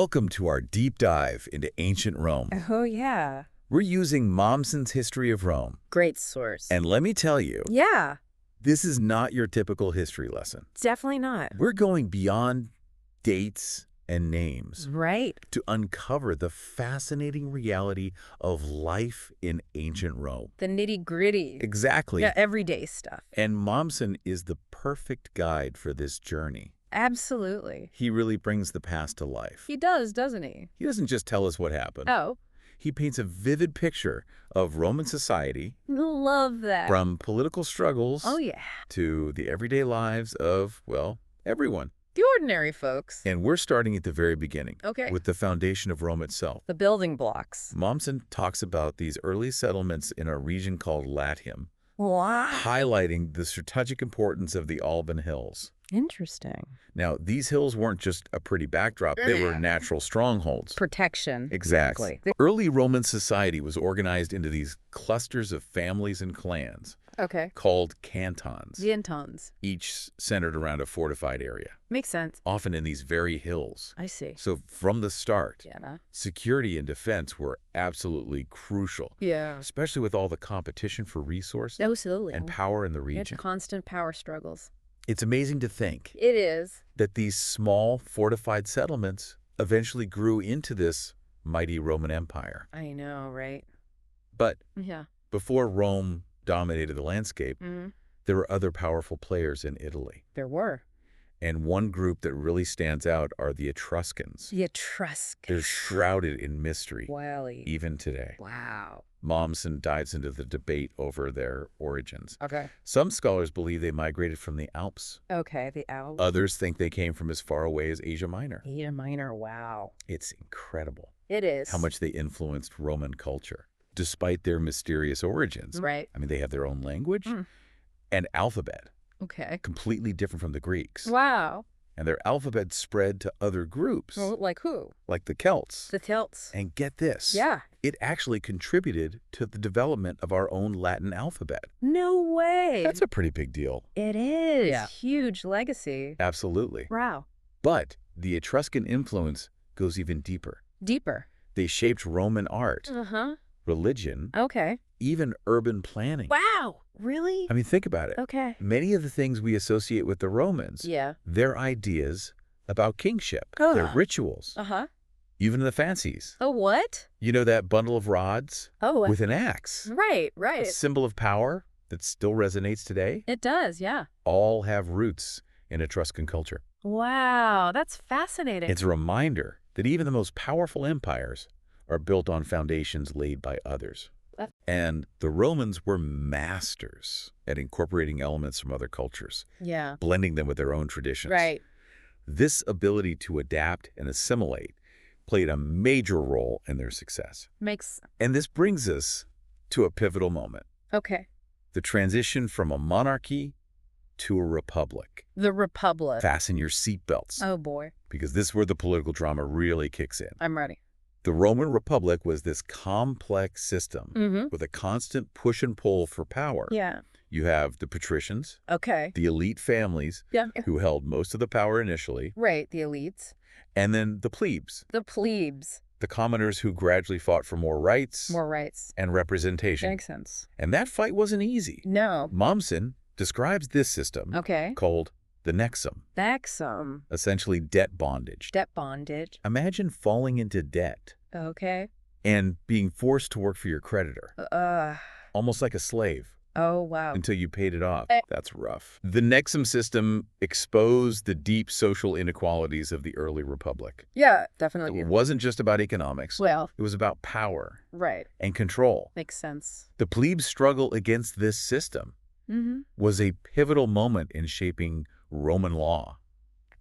Welcome to our deep dive into ancient Rome. Oh, yeah. We're using Mommsen's History of Rome. Great source. And let me tell you, Yeah, this is not your typical history lesson. definitely not. We're going beyond dates and names Right. to uncover the fascinating reality of life in ancient Rome. The nitty-gritty. Exactly. Yeah, everyday stuff. And Mommsen is the perfect guide for this journey. Absolutely. He really brings the past to life. He does, doesn't he? He doesn't just tell us what happened. Oh, He paints a vivid picture of Roman society, love that. from political struggles Oh, yeah. to the everyday lives of, well, everyone. The ordinary folks. And we're starting at the very beginning, Okay. with the foundation of Rome itself. The building blocks. Mommsen talks about these early settlements in a region called Latium, Wow. highlighting the strategic importance of the Alban Hills. Interesting. Now, these hills weren't just a pretty backdrop, they were natural strongholds. Protection. Exactly. Early Roman society was organized into these clusters of families and clans Okay. called cantons, The intons. each centered around a fortified area, Makes sense. often in these very hills. I see. So from the start, Jenna. security and defense were absolutely crucial, Yeah. especially with all the competition for resource Absolutely. and power in the It's region. constant power struggles. It's amazing to think It is. that these small fortified settlements eventually grew into this mighty Roman Empire. I know, right? But Yeah. before Rome dominated the landscape, Mm-hmm. there were other powerful players in Italy. There were. And one group that really stands out are the Etruscans. The Etruscans. They're shrouded in mystery, Wally. even today. Wow. Mommsen dives into the debate over their origins. Okay. Some scholars believe they migrated from the Alps. Okay, the Alps. Others think they came from as far away as Asia Minor. Asia Minor, wow. It's incredible It is. how much they influenced Roman culture, despite their mysterious origins. Right. I mean, they have their own language and alphabet, Okay. completely different from the Greeks. Wow. And their alphabet spread to other groups, Well, like who? like the Celts. The Celts. And get this. Yeah. It actually contributed to the development of our own Latin alphabet. No way. That's a pretty big deal. It is. Yeah. Huge legacy. Absolutely. Wow. But the Etruscan influence goes even deeper. Deeper. They shaped Roman art, Uh-huh. religion, Okay. even urban planning. Wow. Really? I mean, think about it. Okay. Many of the things we associate with the Romans, Yeah. their ideas about kingship, Oh. their rituals, Uh-huh. even the fancies. Oh, what? You know that bundle of rods Oh, with an axe, right, a right. symbol of power that still resonates today? It does, yeah. All have roots in Etruscan culture. Wow, that's fascinating. It's a reminder that even the most powerful empires are built on foundations laid by others. And the Romans were masters at incorporating elements from other cultures, Yeah. blending them with their own traditions. Right. This ability to adapt and assimilate played a major role in their success. Makes... And this brings us to a pivotal moment, Okay. the transition from a monarchy to a republic. The Republic. Fasten your seatbelts, Oh, boy. because this is where the political drama really kicks in. I'm ready. The Roman Republic was this complex system Mm-hmm. with a constant push and pull for power. Yeah. You have the patricians, Okay. the elite families Yeah. who held most of the power initially, Right, the elites. and then the plebes, The plebes. the commoners who gradually fought for more rights More rights. and representation. Makes sense. And that fight wasn't easy. No. Mommsen describes this system Okay. called the nexum, Maxim. essentially debt bondage. Debt bondage. Imagine falling into debt Okay. and being forced to work for your creditor, almost like a slave, Oh, wow. until you paid it off. That's rough. The Nexum system exposed the deep social inequalities of the early republic. Yeah, definitely. It wasn't just about economics. Well, It was about power right. and control. Makes sense. The plebes' struggle against this system Mm-hmm. was a pivotal moment in shaping Roman law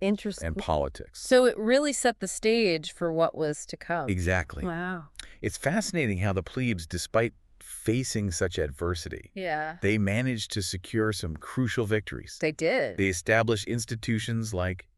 Interesting. and politics. So it really set the stage for what was to come. Exactly. Wow. It's fascinating how the plebes, despite facing such adversity, Yeah. they managed to secure some crucial victories. They did. They established institutions like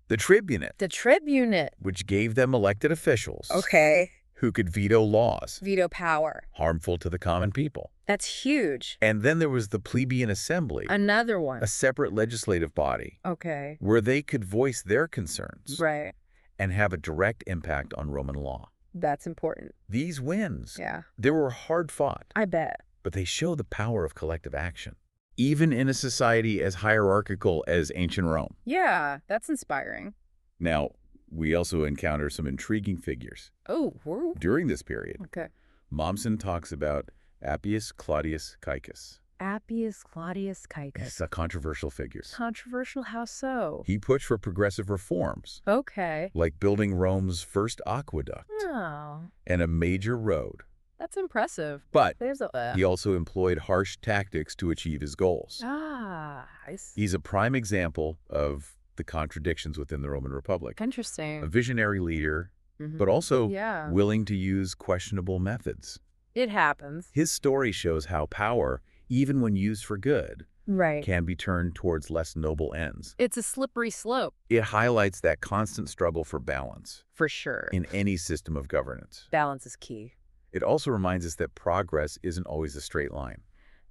the tribunate, The tribunate. which gave them elected officials Okay. who could veto laws Veto power. harmful to the common people. That's huge. And then there was the plebeian assembly, Another one. a separate legislative body Okay. where they could voice their concerns. Right. and have a direct impact on Roman law. That's important. These wins, Yeah. they were hard fought, I bet. but they show the power of collective action, even in a society as hierarchical as ancient Rome. Yeah, that's inspiring. Now, we also encounter some intriguing figures. Oh, whoa. During this period, Okay. Mommsen talks about Appius Claudius Caecus. Appius Claudius Caecus. He's a controversial figure. Controversial, how so? He pushed for progressive reforms, Okay. like building Rome's first aqueduct Oh, and a major road. that's impressive. But There's a... he also employed harsh tactics to achieve his goals. I see. He's a prime example of the contradictions within the Roman Republic. A Interesting. visionary leader, Mhm. but also Yeah. willing to use questionable methods. It happens. His story shows how power, even when used for good, Right. can be turned towards less noble ends. It's a slippery slope. It highlights that constant struggle for balance For sure. in any system of governance. Balance is key. It also reminds us that progress isn't always a straight line.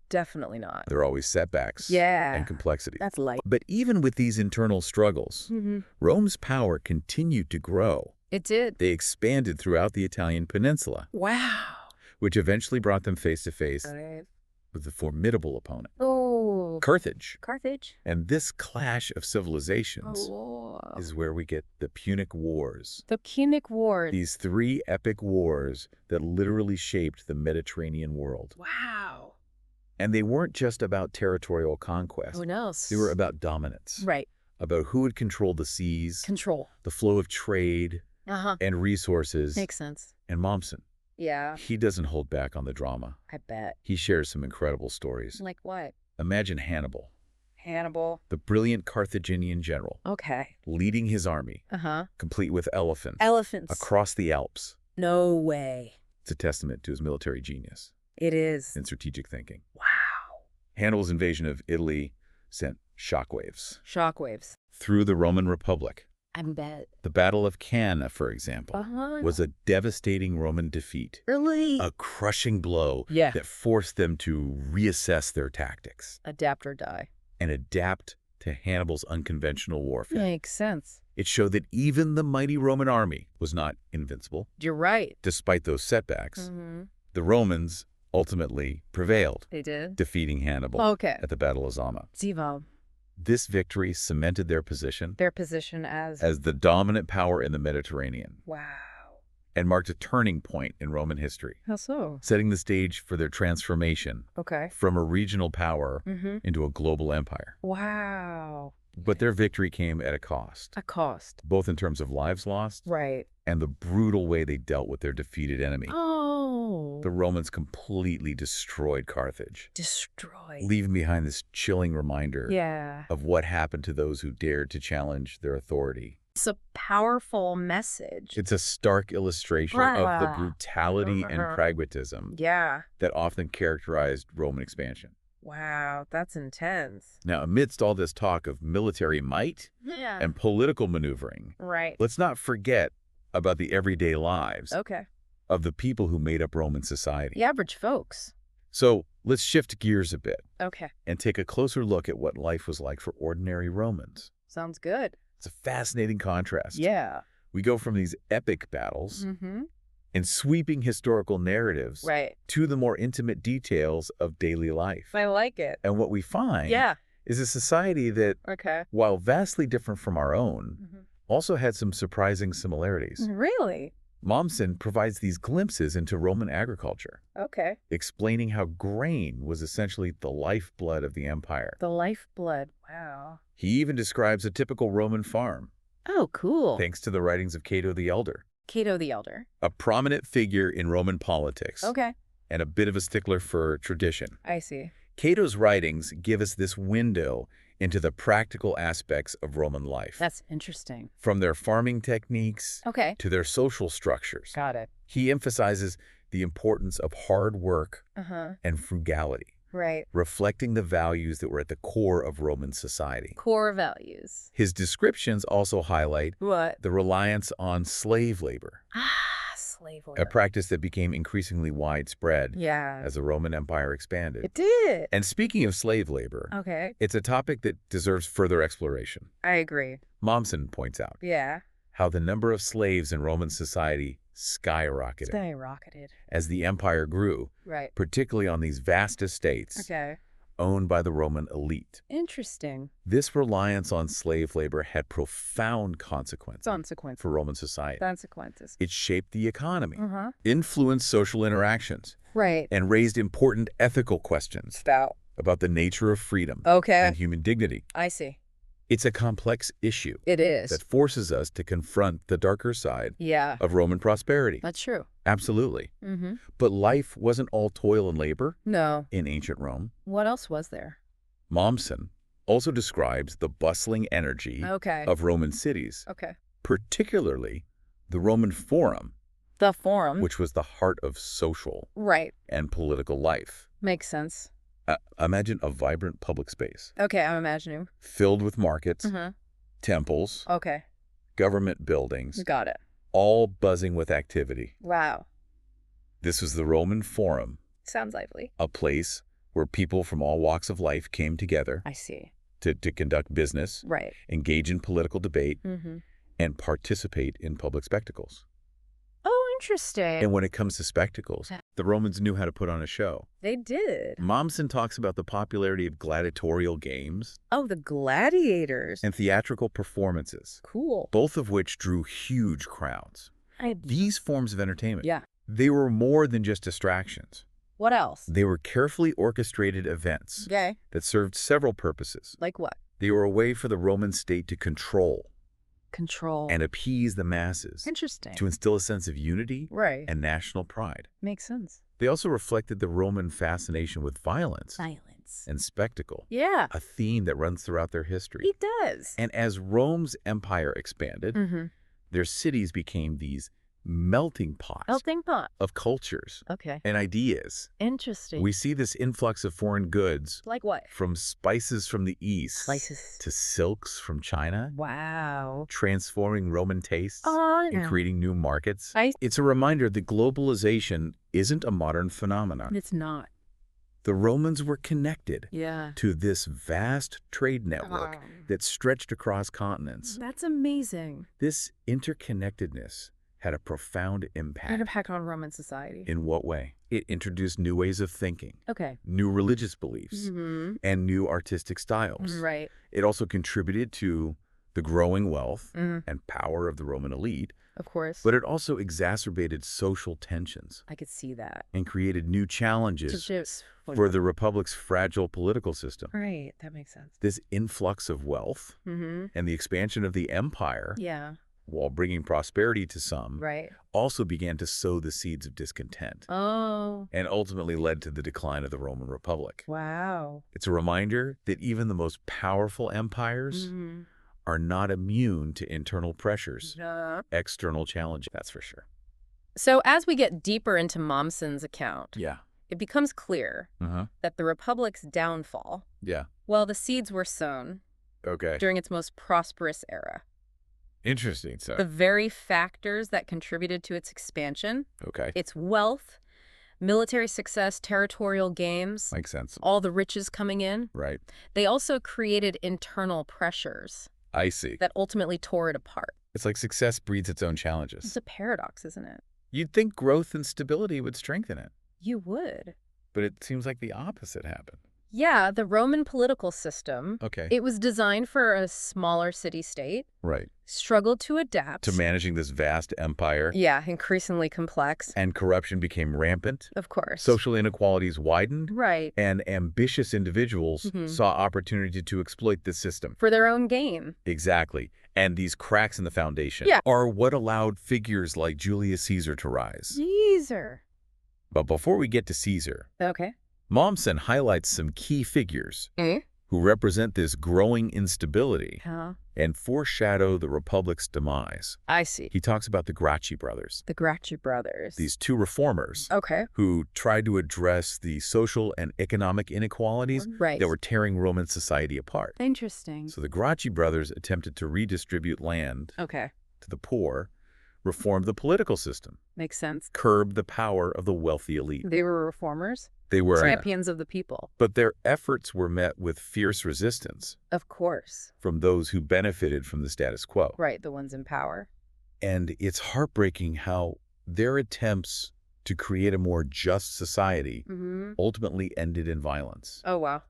Definitely not. There are always setbacks Yeah. and complexities. That's light. But even with these internal struggles, Rome's power continued to grow. It did. They expanded throughout the Italian peninsula, Wow. which eventually brought them face to face Right. with a formidable opponent, Oh. Carthage. Carthage. And this clash of civilizations Oh. is where we get the Punic Wars. The Punic Wars. These 3 epic wars that literally shaped the Mediterranean world. Wow. And they weren't just about territorial conquest. Who knows? They were about dominance, Right. about who would control the seas, Control. the flow of trade Uh-huh. and resources. Makes sense. And Mommsen, Yeah. he doesn't hold back on the drama. I bet. He shares some incredible stories. Like what? Imagine Hannibal, Hannibal. the brilliant Carthaginian general, Okay. leading his army, Uh-huh. complete with elephants, Elephants. across the Alps. No way. It's a testament to his military genius It is. and strategic thinking. Wow. Hannibal's invasion of Italy sent shockwaves Shockwaves. through the Roman Republic. I bet. The Battle of Cannae, for example, Uh-huh. was a devastating Roman defeat, Really? a crushing blow Yeah. that forced them to reassess their tactics Adapt or die. and adapt to Hannibal's unconventional warfare. Makes sense. It showed that even the mighty Roman army was not invincible. You're right. Despite those setbacks, Mm-hmm. the Romans ultimately prevailed, They did? defeating Hannibal Okay. at the Battle of Zama. Ziva. This victory cemented their position Their position as... as the dominant power in the Mediterranean Wow. and marked a turning point in Roman history, How so? setting the stage for their transformation Okay. from a regional power Mm-hmm. into a global empire. Wow. But their victory came at a cost, A cost. both in terms of lives lost Right. and the brutal way they dealt with their defeated enemy. Oh. The Romans completely destroyed Carthage, Destroyed. leaving behind this chilling reminder Yeah. of what happened to those who dared to challenge their authority. It's a powerful message. It's a stark illustration of the Right. brutality and Uh-huh. pragmatism Yeah. that often characterized Roman expansion. Wow. That's intense. Now, amidst all this talk of military might Yeah. and political maneuvering, Right. let's not forget about the everyday lives Okay. of the people who made up Roman society. The average folks. So let's shift gears a bit Okay. and take a closer look at what life was like for ordinary Romans. Sounds good. It's a fascinating contrast. Yeah. We go from these epic battles Mm-hmm. and sweeping historical narratives Right. to the more intimate details of daily life. I like it. And what we find Yeah. is a society that, Okay. while vastly different from our own, Mm-hmm. also had some surprising similarities. Really? Mommsen provides these glimpses into Roman agriculture, Okay. explaining how grain was essentially the lifeblood of the empire. The lifeblood. Wow. He even describes a typical Roman farm, Oh, cool. thanks to the writings of Cato the Elder, Cato the Elder. a prominent figure in Roman politics Okay. and a bit of a stickler for tradition. I see. Cato's writings give us this window into the practical aspects of Roman life, That's interesting. from their farming techniques Okay. to their social structures. Got it. He emphasizes the importance of hard work Uh-huh. and frugality, Right. reflecting the values that were at the core of Roman society. Core values. His descriptions also highlight What? the reliance on slave labor, Slave a labor. practice that became increasingly widespread Yeah. as the Roman Empire expanded. It did. And speaking of slave labor, Okay. it's a topic that deserves further exploration. I agree. Mommsen points out Yeah. how the number of slaves in Roman society skyrocketed Skyrocketed. as the empire grew, Right. particularly on these vast estates Okay. owned by the Roman elite. Interesting. This reliance on slave labor had profound consequences Consequences. for Roman society. Consequences. It shaped the economy, Uh-huh. influenced social interactions, Right. and raised important ethical questions about the nature of freedom Okay. and human dignity. I see. It's a complex issue It is. that forces us to confront the darker side Yeah. of Roman prosperity. That's true. Absolutely. Mm-hmm. But life wasn't all toil and labor No. in ancient Rome. What else was there? Mommsen also describes the bustling energy Okay. of Roman cities, Okay. particularly the Roman Forum, The Forum. which was the heart of social Right. and political life. Makes sense. Imagine a vibrant public space Okay, I'm imagining. filled with markets, Mm-hmm. temples, Okay. government buildings, Got it. all buzzing with activity. Wow. This was the Roman Forum, Sounds lively. a place where people from all walks of life came together I see. to conduct business, Right. engage in political debate, Mm-hmm. and participate in public spectacles. Oh, interesting. And when it comes to spectacles, the Romans knew how to put on a show. They did. Mommsen talks about the popularity of gladiatorial games Oh, the gladiators. and theatrical performances, Cool. both of which drew huge crowds. These forms of entertainment, Yeah. they were more than just distractions. What else? They were carefully orchestrated events Okay. that served several purposes. Like what? They were a way for the Roman state to control Control. and appease the masses, Interesting. to instill a sense of unity Right. and national pride. Makes sense. They also reflected the Roman fascination with violence Silence. and spectacle, Yeah. a theme that runs throughout their history. He does. And as Rome's empire expanded, Mm-hmm. their cities became these melting pots Melting pot. of cultures Okay. and ideas. Interesting. We see this influx of foreign goods, Like what? from spices from the East Slices. to silks from China, Wow. transforming Roman tastes Oh, and creating new markets. I- It's a reminder that globalization isn't a modern phenomenon. It's not. The Romans were connected Yeah. to this vast trade network that stretched across continents. That's amazing. This interconnectedness had a profound An impact. impact on Roman society. In what way? It introduced new ways of thinking, Okay. new religious beliefs, Mm-hmm. and new artistic styles. Right. It also contributed to the growing wealth Mm, and power of the Roman elite, of course. but it also exacerbated social tensions I could see that. and created new challenges Just for the Republic's fragile political system. Right. That makes sense. This influx of wealth Mm-hmm. and the expansion of the empire, Yeah. while bringing prosperity to some, Right. also began to sow the seeds of discontent Oh. and ultimately led to the decline of the Roman Republic. Wow. It's a reminder that even the most powerful empires Mm-hmm. are not immune to internal pressures, Yeah. external challenges, that's for sure. So as we get deeper into Mommsen's account, Yeah. it becomes clear Uh-huh. that the Republic's downfall, Yeah. well, the seeds were sown Okay. during its most prosperous era. Interesting. So, The very factors that contributed to its expansion, okay. its wealth, military success, territorial gains, Makes sense. all the riches coming in, Right. they also created internal pressures I see. that ultimately tore it apart. It's like success breeds its own It's challenges. a paradox, isn't it? You'd think growth and stability would strengthen it, You would. but it seems like the opposite happened. Yeah, the Roman political system, Okay. it was designed for a smaller city-state, Right. struggled to adapt. To managing this vast empire, Yeah, increasingly complex. and corruption became rampant, Of course. social inequalities widened, Right. and ambitious individuals Mhm. saw opportunity to exploit this system. For their own gain. Exactly. And these cracks in the foundation Yeah. are what allowed figures like Julius Caesar to rise. Caesar. But before we get to Caesar, Okay. Mommsen highlights some key figures Eh? who represent this growing instability Huh? and foreshadow the Republic's demise. I see. He talks about the Gracchi brothers, The Gracchi brothers. these two reformers Okay. who tried to address the social and economic inequalities Right. that were tearing Roman society apart. Interesting. So the Gracchi brothers attempted to redistribute land Okay. to the poor, reform the political system, Makes sense. curb the power of the wealthy elite. They were reformers. They were, Champions of the people. but their efforts were met with fierce resistance Of course. from those who benefited from the status quo. Right, the ones in power. And it's heartbreaking how their attempts to create a more just society ultimately ended in violence. Oh, wow.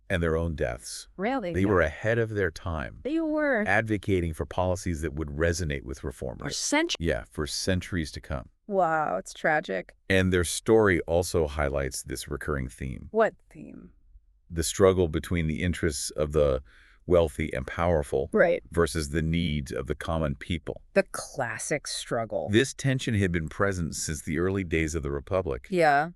And their own deaths. Really? They were ahead of their time. They were. Advocating for policies that would resonate with reformers. For centuries. Yeah, for centuries to come. Wow, it's tragic. And their story also highlights this recurring theme. What theme? The struggle between the interests of the wealthy and powerful versus the needs of the common people. The classic struggle. This tension had been present since the early days of the Republic. Yeah.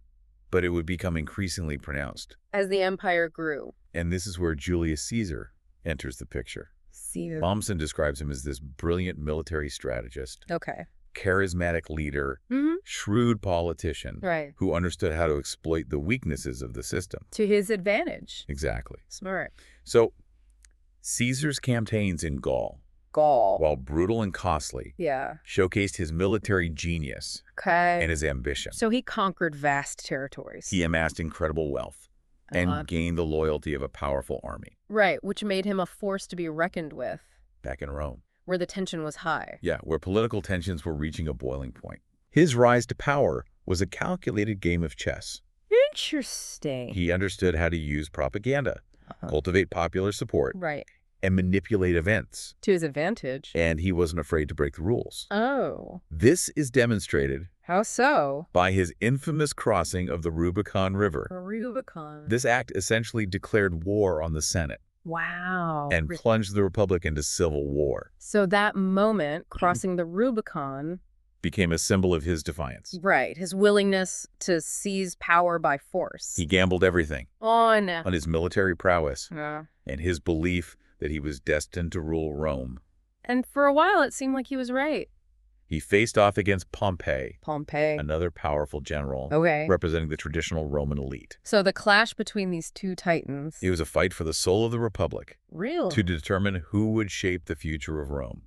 But it would become increasingly pronounced. As the empire grew. And this is where Julius Caesar enters the picture. Caesar. Mommsen describes him as this brilliant military strategist. Okay. Charismatic leader, shrewd politician, who understood how to exploit the weaknesses of the system. To his advantage. Exactly. Smart. So, Caesar's campaigns in Gaul, while brutal and costly, showcased his military genius and his ambition. So he conquered vast territories. He amassed incredible wealth and gained the loyalty of a powerful army. Right, which made him a force to be reckoned with. Back in Rome. Where the tension was high. Yeah, where political tensions were reaching a boiling point. His rise to power was a calculated game of chess. Interesting. He understood how to use propaganda, cultivate popular support, and manipulate events. To his advantage. And he wasn't afraid to break the rules. Oh. This is demonstrated. How so? By his infamous crossing of the Rubicon River. Rubicon. This act essentially declared war on the Senate. Wow. And plunged the Republic into civil war. So that moment, crossing the Rubicon, became a symbol of his defiance. Right, his willingness to seize power by force. He gambled everything. On his military prowess. And his belief that he was destined to rule Rome. And for a while, it seemed like he was right. He faced off against Pompey. Pompey. Another powerful general. Representing the traditional Roman elite. So the clash between these two titans. It was a fight for the soul of the Republic. Really? To determine who would shape the future of Rome.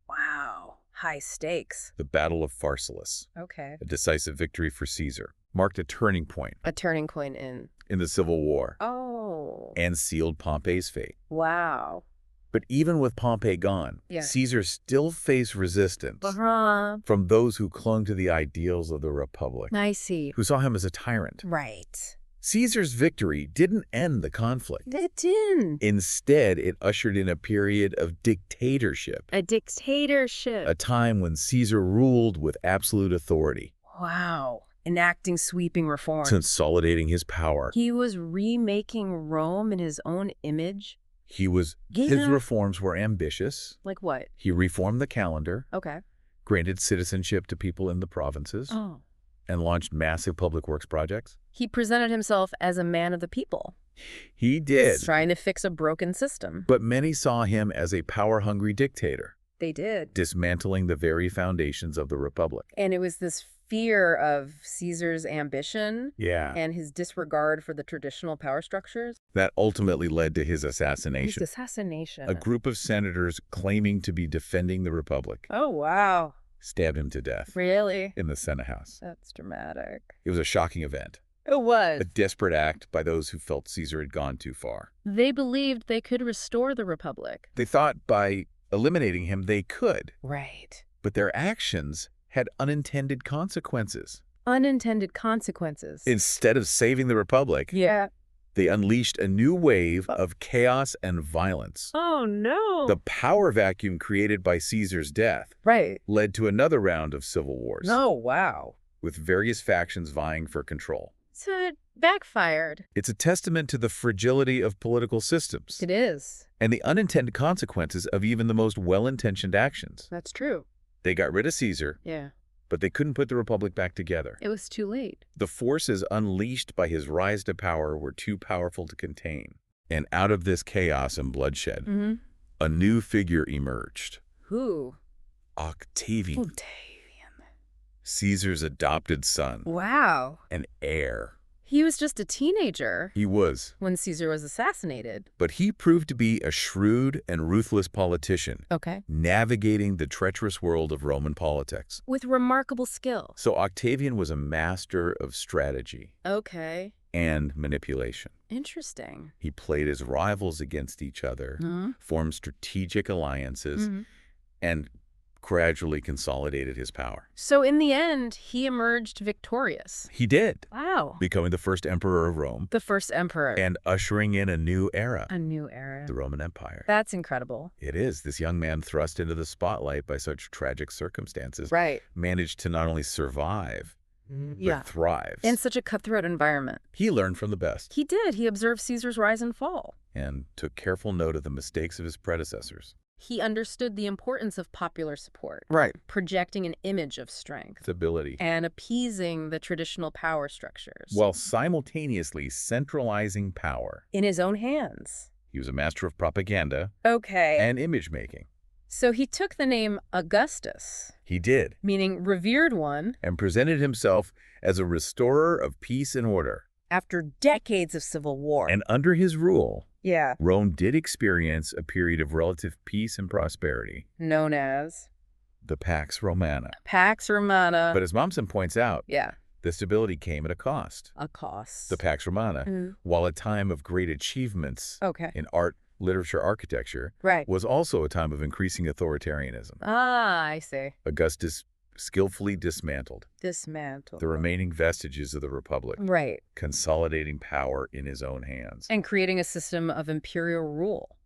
Wow. High stakes. The Battle of Pharsalus. Okay. A decisive victory for Caesar. Marked a turning point. A turning point in the Civil War. Oh. And sealed Pompey's fate. Wow. But even with Pompey gone, Caesar still faced resistance from those who clung to the ideals of the Republic. I see. Who saw him as a tyrant. Right. Caesar's victory didn't end the conflict. It didn't. Instead, it ushered in a period of dictatorship. A dictatorship. A time when Caesar ruled with absolute authority. Wow. Enacting sweeping reforms. Consolidating his power. He was remaking Rome in his own image. His reforms were ambitious. Like what? He reformed the calendar. Okay. Granted citizenship to people in the provinces. Oh. And launched massive public works projects. He presented himself as a man of the people. He did. Trying to fix a broken system. But many saw him as a power-hungry dictator. They did. Dismantling the very foundations of the Republic. And it was this fear of Caesar's ambition and his disregard for the traditional power structures that ultimately led to his assassination. A group of senators claiming to be defending the Republic. Oh, wow. Stabbed him to death. Really? In the Senate House. That's dramatic. It was a shocking event. It was. A desperate act by those who felt Caesar had gone too far. They believed they could restore the Republic. They thought by eliminating him they could. Right. But their actions had unintended consequences. Unintended consequences. Instead of saving the Republic, they unleashed a new wave of chaos and violence. Oh, no. The power vacuum created by Caesar's death led to another round of civil wars. Oh, wow. With various factions vying for control. So it backfired. It's a testament to the fragility of political systems. It is. And the unintended consequences of even the most well-intentioned actions. That's true. They got rid of Caesar, but they couldn't put the Republic back together. It was too late. The forces unleashed by his rise to power were too powerful to contain. And out of this chaos and bloodshed, a new figure emerged. Who? Octavian. Caesar's adopted son. Wow. An heir. He was just a teenager. He was. When Caesar was assassinated. But he proved to be a shrewd and ruthless politician. Okay. Navigating the treacherous world of Roman politics. With remarkable skill. So Octavian was a master of strategy. Okay. And manipulation. Interesting. He played his rivals against each other, formed strategic alliances, and gradually consolidated his power. So in the end, he emerged victorious. He did. Wow. Becoming the first emperor of Rome. The first emperor. And ushering in a new era. A new era. The Roman Empire. That's incredible. It is. This young man thrust into the spotlight by such tragic circumstances. Right. Managed to not only survive, but thrive. In such a cutthroat environment. He learned from the best. He did. He observed Caesar's rise and fall. And took careful note of the mistakes of his predecessors. He understood the importance of popular support. Right. Projecting an image of strength. Stability. And appeasing the traditional power structures. While simultaneously centralizing power. In his own hands. He was a master of propaganda. Okay. And image making. So he took the name Augustus. He did. Meaning revered one. And presented himself as a restorer of peace and order. After decades of civil war. And under his rule, yeah, Rome did experience a period of relative peace and prosperity. Known as? The Pax Romana. Pax Romana. But as Mommsen points out, yeah, the stability came at a cost. A cost. The Pax Romana, while a time of great achievements in art, literature, architecture, was also a time of increasing authoritarianism. Ah, I see. Augustus skillfully dismantled the remaining vestiges of the Republic, consolidating power in his own hands. And creating a system of imperial rule.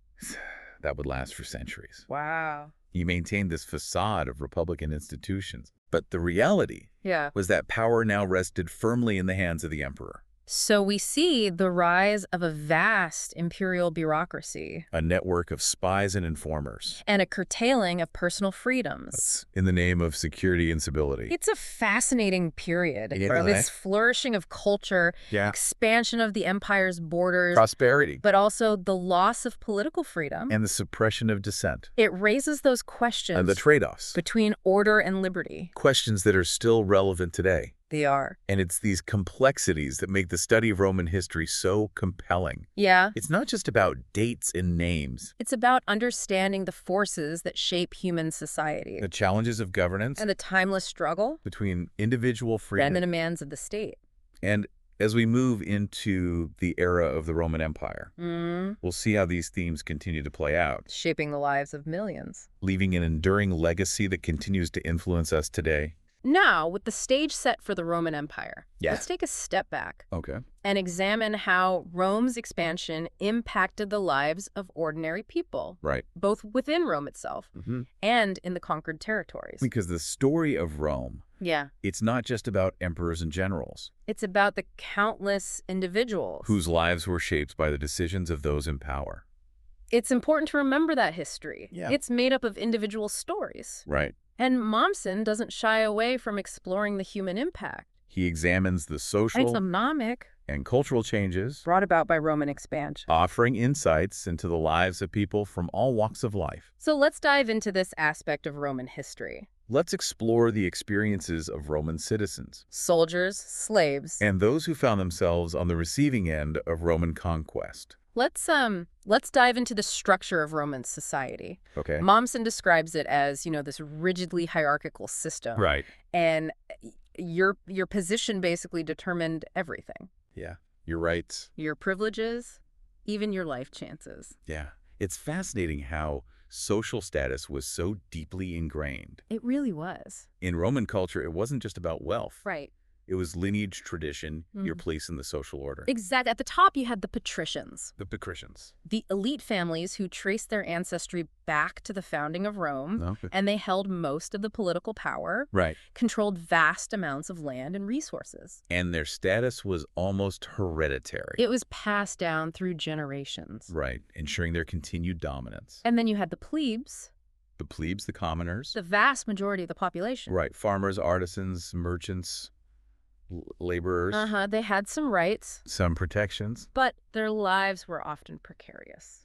That would last for centuries. Wow. He maintained this facade of Republican institutions. But the reality was that power now rested firmly in the hands of the emperor. So we see the rise of a vast imperial bureaucracy. A network of spies and informers. And a curtailing of personal freedoms. That's in the name of security and stability. It's a fascinating period. This flourishing of culture, expansion of the empire's borders. Prosperity. But also the loss of political freedom. And the suppression of dissent. It raises those questions. And the trade-offs. Between order and liberty. Questions that are still relevant today. They are. And it's these complexities that make the study of Roman history so compelling. Yeah. It's not just about dates and names. It's about understanding the forces that shape human society. The challenges of governance. And the timeless struggle between individual freedom and the demands of the state. And as we move into the era of the Roman Empire, we'll see how these themes continue to play out. Shaping the lives of millions. Leaving an enduring legacy that continues to influence us today. Now, with the stage set for the Roman Empire, let's take a step back and examine how Rome's expansion impacted the lives of ordinary people, both within Rome itself and in the conquered territories. Because the story of Rome, it's not just about emperors and generals. It's about the countless individuals whose lives were shaped by the decisions of those in power. It's important to remember that history. It's made up of individual stories. And Mommsen doesn't shy away from exploring the human impact. He examines the social, economic, and cultural changes brought about by Roman expansion, offering insights into the lives of people from all walks of life. So let's dive into this aspect of Roman history. Let's explore the experiences of Roman citizens, soldiers, slaves, and those who found themselves on the receiving end of Roman conquest. Let's dive into the structure of Roman society. Mommsen describes it as, this rigidly hierarchical system. And your position basically determined everything. Your rights. Your privileges, even your life chances. It's fascinating how social status was so deeply ingrained. It really was. In Roman culture, it wasn't just about wealth. It was lineage, tradition, your place in the social order. Exactly. At the top, you had the patricians. The patricians. The elite families who traced their ancestry back to the founding of Rome, and they held most of the political power, controlled vast amounts of land and resources. And their status was almost hereditary. It was passed down through generations. Ensuring their continued dominance. And then you had the plebes. The plebes, the commoners. The vast majority of the population. Farmers, artisans, merchants, laborers. They had some rights. Some protections. But their lives were often precarious.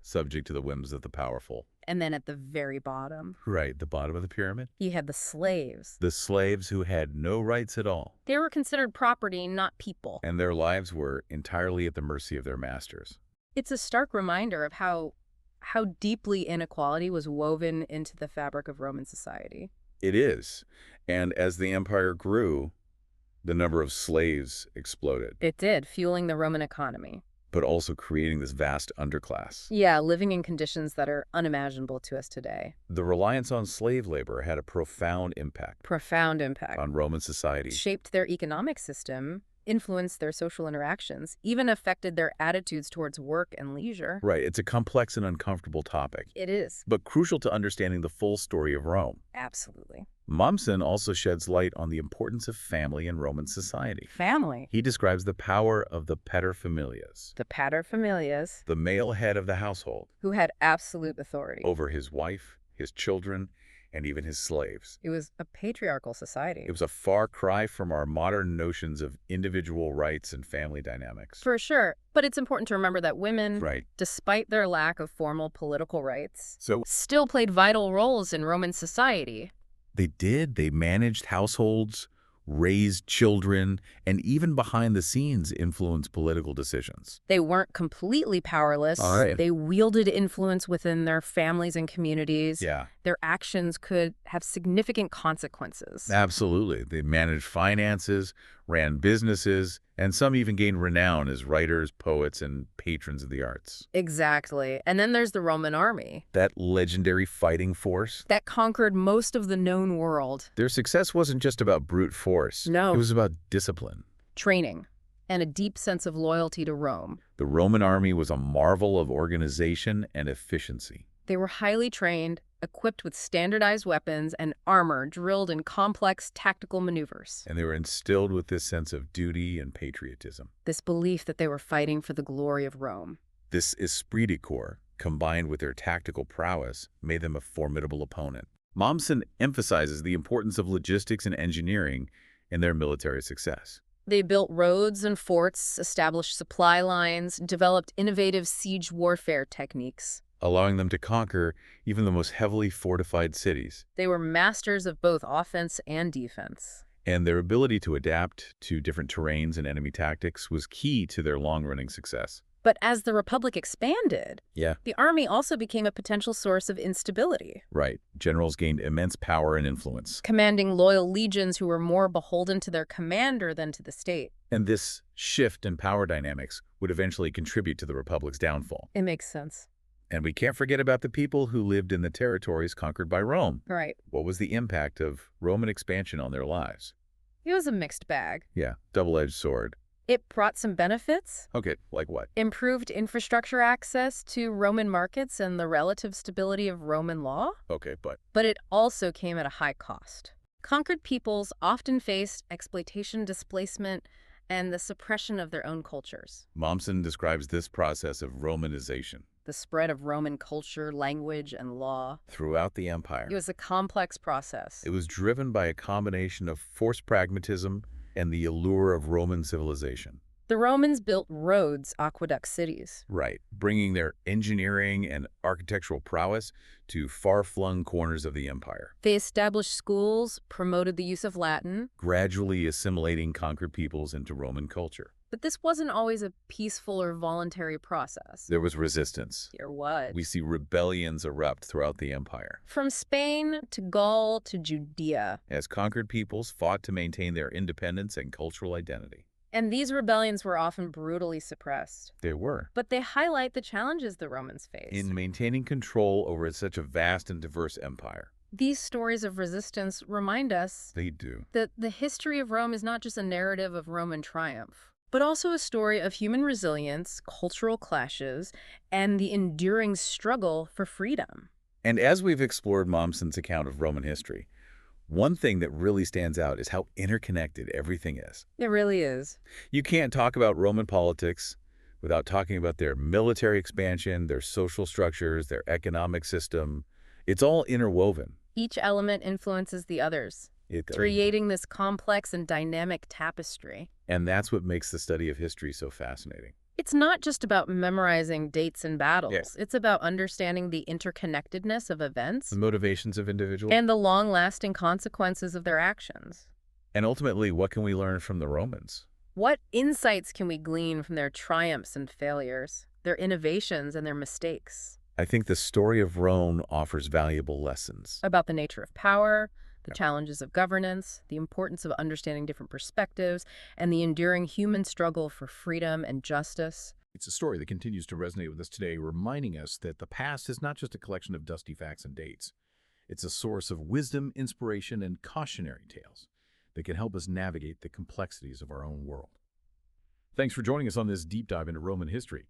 Subject to the whims of the powerful. And then at the very bottom. The bottom of the pyramid. You had the slaves. The slaves who had no rights at all. They were considered property, not people. And their lives were entirely at the mercy of their masters. It's a stark reminder of how deeply inequality was woven into the fabric of Roman society. It is. And as the empire grew, the number of slaves exploded. It did, fueling the Roman economy. but also creating this vast underclass. Yeah, living in conditions that are unimaginable to us today. The reliance on slave labor had a profound impact. Profound impact. On Roman society. Shaped their economic system, influenced their social interactions, even affected their attitudes towards work and leisure. Right. It's a complex and uncomfortable topic. It is. But crucial to understanding the full story of Rome. Absolutely. Mommsen also sheds light on the importance of family in Roman society. Family. He describes the power of the paterfamilias. The paterfamilias. The male head of the household. Who had absolute authority. Over his wife, his children, and even his slaves. It was a patriarchal society. It was a far cry from our modern notions of individual rights and family dynamics. For sure. But it's important to remember that women, right, despite their lack of formal political rights, still played vital roles in Roman society. They did. They managed households, raised children, and even behind the scenes influenced political decisions. They weren't completely powerless. All right. They wielded influence within their families and communities. Yeah. Their actions could have significant consequences. Absolutely. They managed finances, ran businesses, and some even gained renown as writers, poets, and patrons of the arts. Exactly. And then there's the Roman army. That legendary fighting force. That conquered most of the known world. Their success wasn't just about brute force. No. It was about discipline. Training. And a deep sense of loyalty to Rome. The Roman army was a marvel of organization and efficiency. They were highly trained, equipped with standardized weapons and armor drilled in complex tactical maneuvers. And they were instilled with this sense of duty and patriotism. This belief that they were fighting for the glory of Rome. This esprit de corps, combined with their tactical prowess, made them a formidable opponent. Mommsen emphasizes the importance of logistics and engineering in their military success. They built roads and forts, established supply lines, developed innovative siege warfare techniques, allowing them to conquer even the most heavily fortified cities. They were masters of both offense and defense. And their ability to adapt to different terrains and enemy tactics was key to their long-running success. But as the Republic expanded, the army also became a potential source of instability. Right. Generals gained immense power and influence, commanding loyal legions who were more beholden to their commander than to the state. And this shift in power dynamics would eventually contribute to the Republic's downfall. It makes sense. And we can't forget about the people who lived in the territories conquered by Rome. Right. What was the impact of Roman expansion on their lives? It was a mixed bag. Yeah, double-edged sword. It brought some benefits. Okay, like what? Improved infrastructure access to Roman markets and the relative stability of Roman law. Okay, But it also came at a high cost. Conquered peoples often faced exploitation, displacement, and the suppression of their own cultures. Mommsen describes this process of Romanization. The spread of Roman culture, language, and law. Throughout the empire. It was a complex process. It was driven by a combination of forced pragmatism and the allure of Roman civilization. The Romans built roads, aqueduct cities. Right, bringing their engineering and architectural prowess to far-flung corners of the empire. They established schools, promoted the use of Latin, gradually assimilating conquered peoples into Roman culture. But this wasn't always a peaceful or voluntary process. There was resistance. There was. We see rebellions erupt throughout the empire. From Spain to Gaul to Judea. As conquered peoples fought to maintain their independence and cultural identity. And these rebellions were often brutally suppressed. They were. But they highlight the challenges the Romans faced. In maintaining control over such a vast and diverse empire. These stories of resistance remind us that the history of Rome is not just a narrative of Roman triumph, but also a story of human resilience, cultural clashes, and the enduring struggle for freedom. And as we've explored Mommsen's account of Roman history, one thing that really stands out is how interconnected everything is. It really is. You can't talk about Roman politics without talking about their military expansion, their social structures, their economic system. It's all interwoven. Each element influences the others, creating this complex and dynamic tapestry. And that's what makes the study of history so fascinating. It's not just about memorizing dates and battles. It's about understanding the interconnectedness of events, the motivations of individuals, and the long-lasting consequences of their actions. And ultimately, what can we learn from the Romans? What insights can we glean from their triumphs and failures, their innovations and their mistakes? I think the story of Rome offers valuable lessons. About the nature of power, the challenges of governance, the importance of understanding different perspectives, and the enduring human struggle for freedom and justice. It's a story that continues to resonate with us today, reminding us that the past is not just a collection of dusty facts and dates. It's a source of wisdom, inspiration, and cautionary tales that can help us navigate the complexities of our own world. Thanks for joining us on this deep dive into Roman history.